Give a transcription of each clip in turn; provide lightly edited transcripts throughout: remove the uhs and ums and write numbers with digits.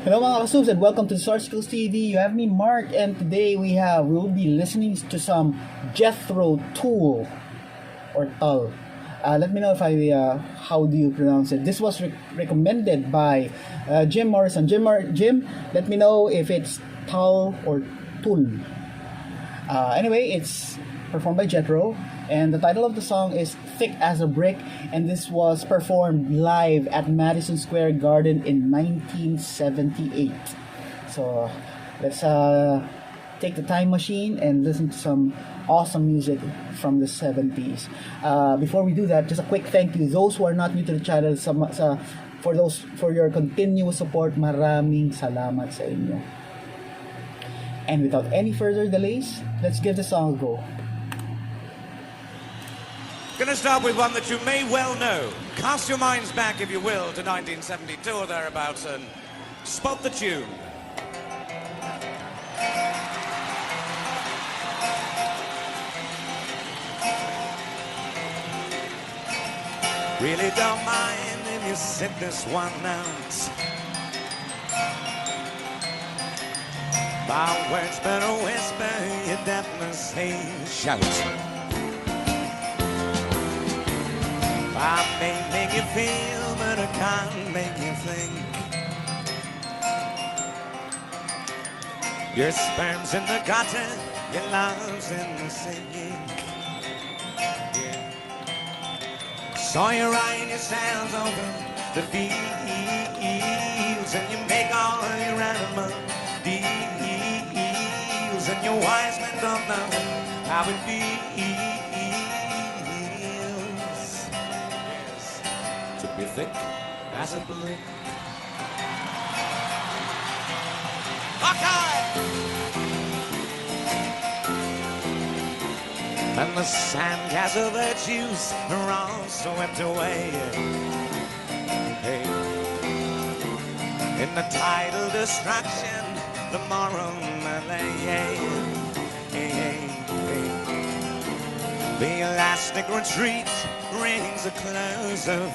Hello mga kasubs and welcome to Sarsicles TV. You have me Mark and today we'll be listening to some Jethro Tull or Tull. Let me know if how do you pronounce it. This was recommended by Jim Morrison. Jim, let me know if it's Tull or Tull. Anyway, it's performed by Jethro, and the title of the song is Thick as a Brick, and this was performed live at Madison Square Garden in 1978. So let's take the time machine and listen to some awesome music from the 70s. Before we do that, just a quick thank you. Those who are not new to the channel, for your continuous support, maraming salamat sa inyo. And without any further delays, let's give the song a go. Gonna start with one that you may well know. Cast your minds back, if you will, to 1972 or thereabouts and spot the tune. Really don't mind if you sit this one out. My words but a whisper, you definitely say shout. I may make you feel, but I can't make you think. Your sperm's in the gutter, your love's in the singing. Yeah. Saw you ride yourselves over the fields, and you make all of your animal deals, and your wise men don't know how it feels. Be thick as a brick. Okay. And the sandcastle virtues are all swept away. Hey. In the tidal destruction, the moral melee. Hey, hey, hey. The elastic retreat brings a close of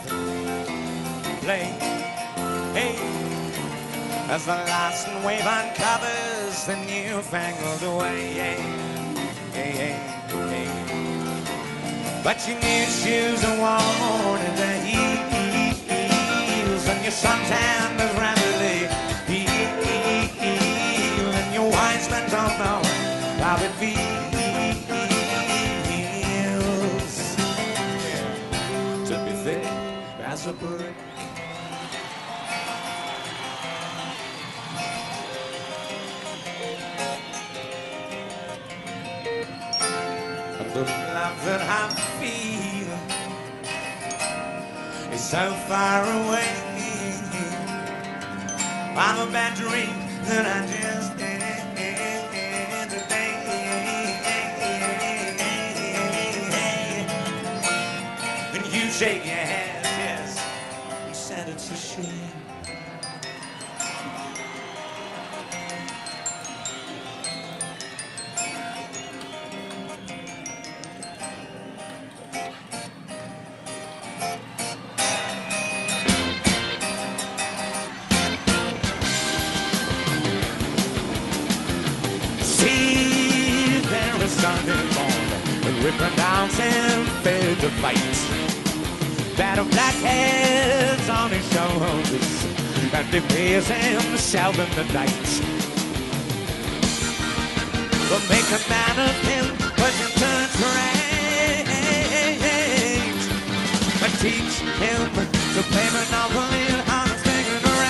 play. Hey, as the last wave uncovers the newfangled way. Hey, hey, hey, hey. But your new shoes are worn in the heels, and your suntan is rapidly heal, and your wise men don't know how it feels. As a brick. The love that I feel is so far away. I'm a bad dream that I just had today. And you shake your head. It's a shame. See, there is something born, and we pronounce him fair to fight. That of black heads on his shoulders, and he pays himself in the night. But make a man of him, but you turn strange. But teach him to play Monopoly and honest thing in the rain.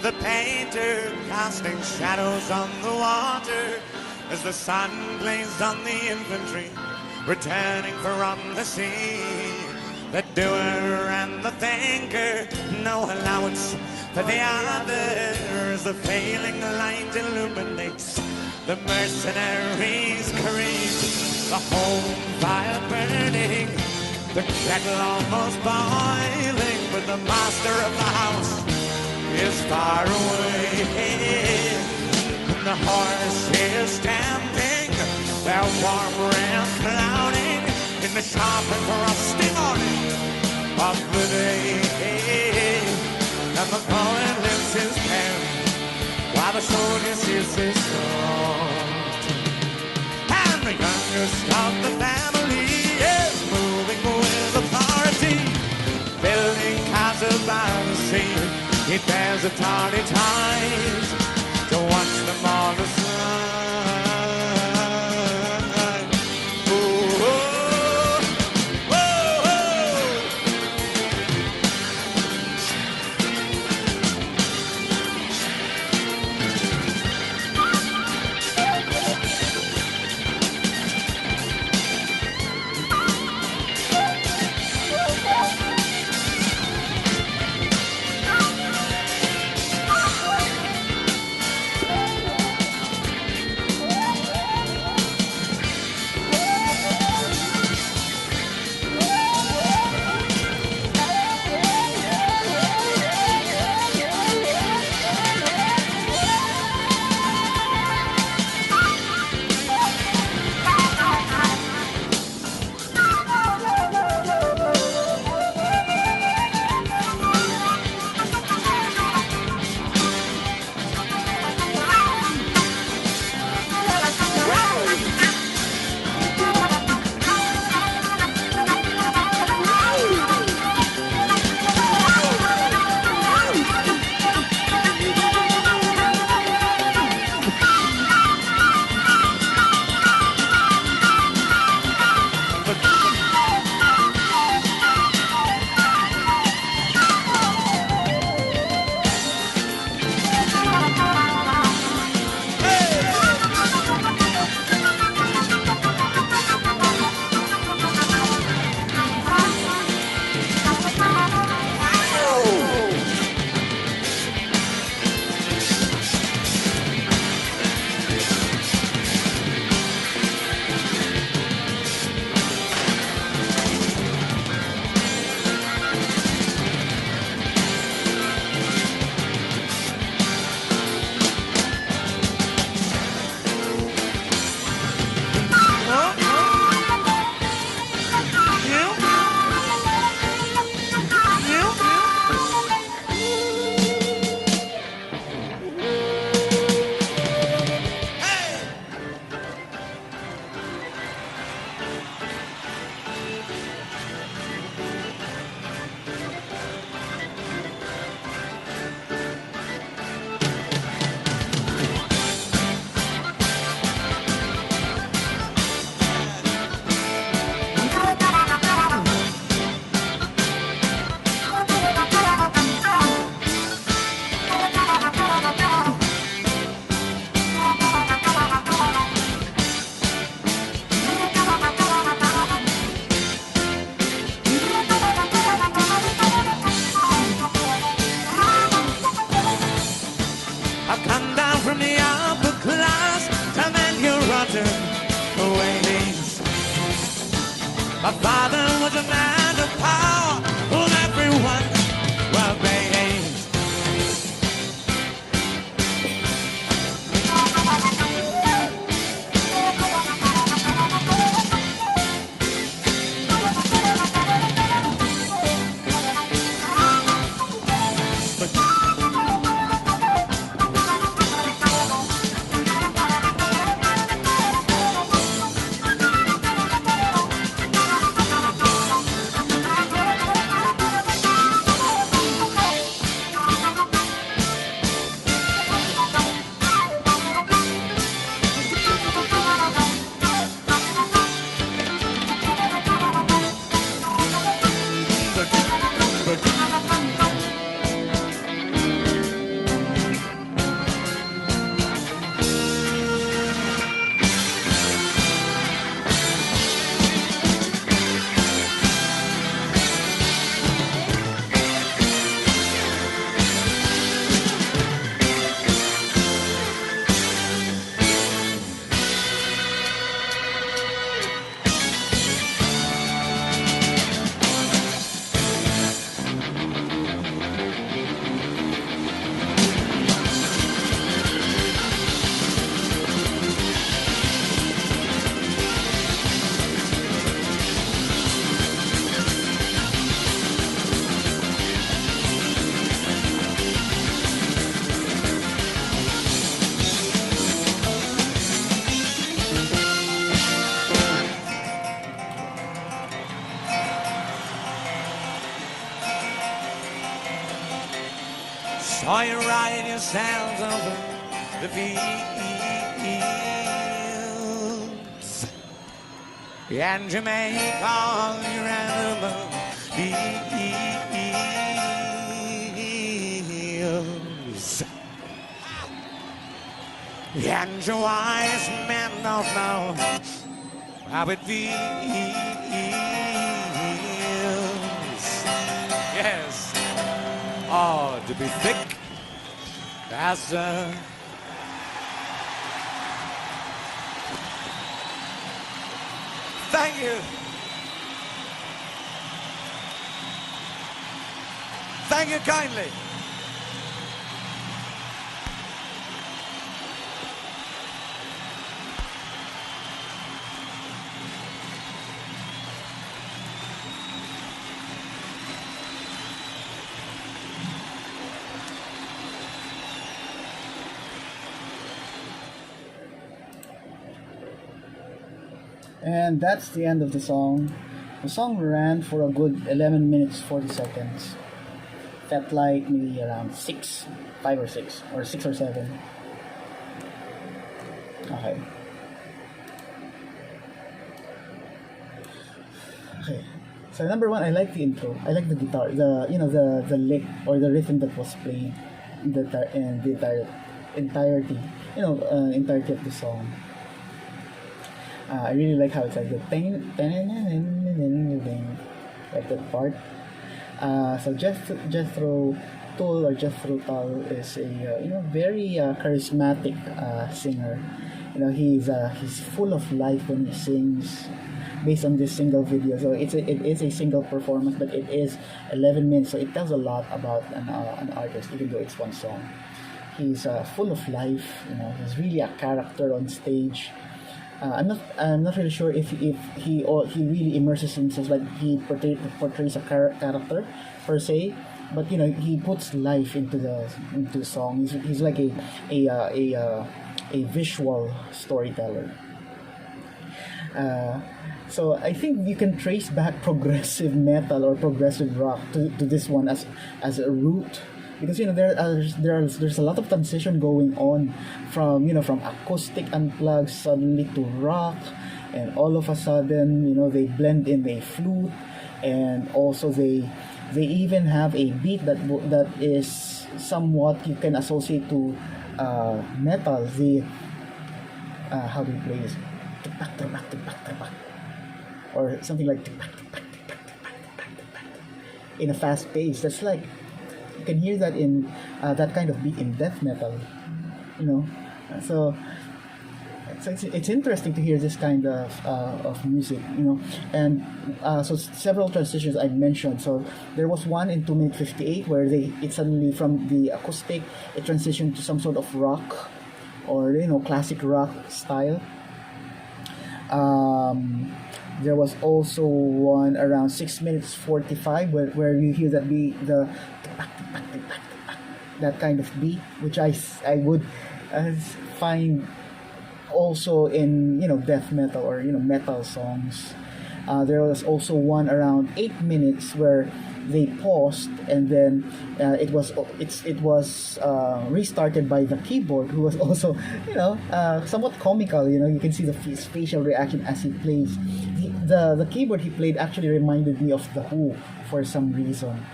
the painter casting shadows on the water as the sun blazed on the infantry returning from the sea. The doer and the thinker, no allowance for the other, as the failing light illuminates the mercenaries' creed. The home fire burning, the kettle almost boiling, but the master of the house is far away. And the horse is stamping, their warm rain clouding in the sharp and frosty morning of the day. And the poet lifts his pen while the soldier sees his sword. And the youngest of the family is moving with authority, building castles by the sea. He bears the tardy ties to watch them all the sun. My father was a man of power, whom everyone well obeyed. while you ride yourselves over the fields. And you make all your animal deals. And your wise men don't know how it feels. Yes. Oh, to be thick as a... Thank you. Thank you kindly. And that's the end of the song. The song ran for a good 11 minutes 40 seconds. Felt like maybe around 5 or 6, or 6 or 7. Okay. Okay. So number one, I like the intro. I like the guitar, the lick or the rhythm that was played in the entirety, entirety of the song. I really like how it's like the like that part. So Jethro Tull or Jethro Tull is a very charismatic singer. He's full of life when he sings. Based on this single video, so it is a single performance, but it is 11 minutes, so it tells a lot about an artist, even though it's one song. He's full of life. He's really a character on stage. I'm not really sure if he really immerses himself, like he portrays a character per se, but he puts life into the song. He's like a visual storyteller. So I think you can trace back progressive metal or progressive rock to this one as a root, because there's a lot of transition going on from acoustic unplugged suddenly to rock, and all of a sudden they blend in a flute, and also they even have a beat that is somewhat you can associate to metal. How do you play this? Or something like in a fast pace. That's like you can hear that in that kind of beat in death metal, So it's interesting to hear this kind of music, and so several transitions I mentioned. So there was one in 2 minutes 58 where it suddenly from the acoustic it transitioned to some sort of rock or classic rock style. There was also one around 6 minutes 45 where you hear that that kind of beat, which I would find also in death metal or metal songs. There was also one around 8 minutes where they paused, and then it was restarted by the keyboard, who was also somewhat comical. You can see his facial reaction as he plays. The keyboard he played actually reminded me of The Who for some reason.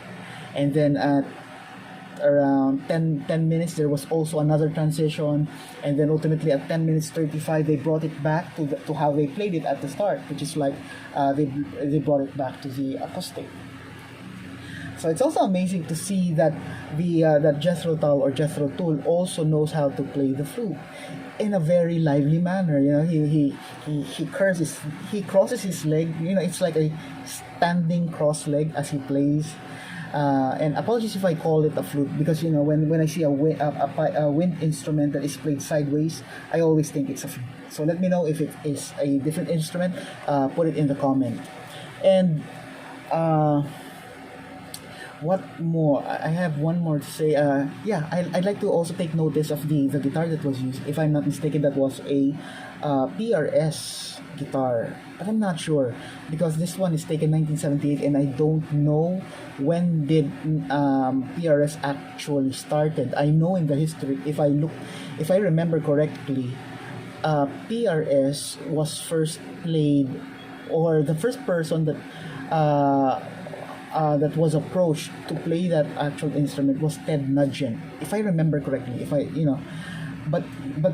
And then at around 10 minutes there was also another transition, and then ultimately at 10 minutes 35 they brought it back to how they played it at the start, which is like they brought it back to the acoustic. So it's also amazing to see that that Jethro Tull or Jethro Tull also knows how to play the flute in a very lively manner. He crosses his leg. It's like a standing cross leg as he plays. And apologies if I call it a flute, because when I see a wind instrument that is played sideways, I always think it's a flute. So let me know if it is a different instrument. Put it in the comment. And what more? I have one more to say. Yeah, I'd like to also take notice of the guitar that was used. If I'm not mistaken, that was a PRS guitar, but I'm not sure because this one is taken 1978, and I don't know when did PRS actually started. I know in the history, if I remember correctly, PRS was first played, or the first person that was approached to play that actual instrument was Ted Nugent, if I remember correctly. If I, but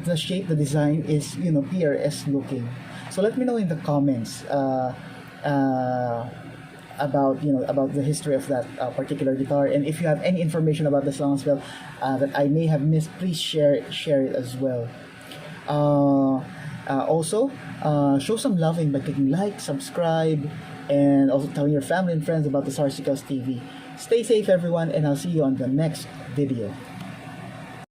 the shape, the design is PRS looking. So let me know in the comments about the history of that particular guitar, and if you have any information about the song as well that I may have missed, please share it as well. Also, show some loving by clicking like, subscribe, and also telling your family and friends about the Sarsicles TV. Stay safe, everyone, and I'll see you on the next video.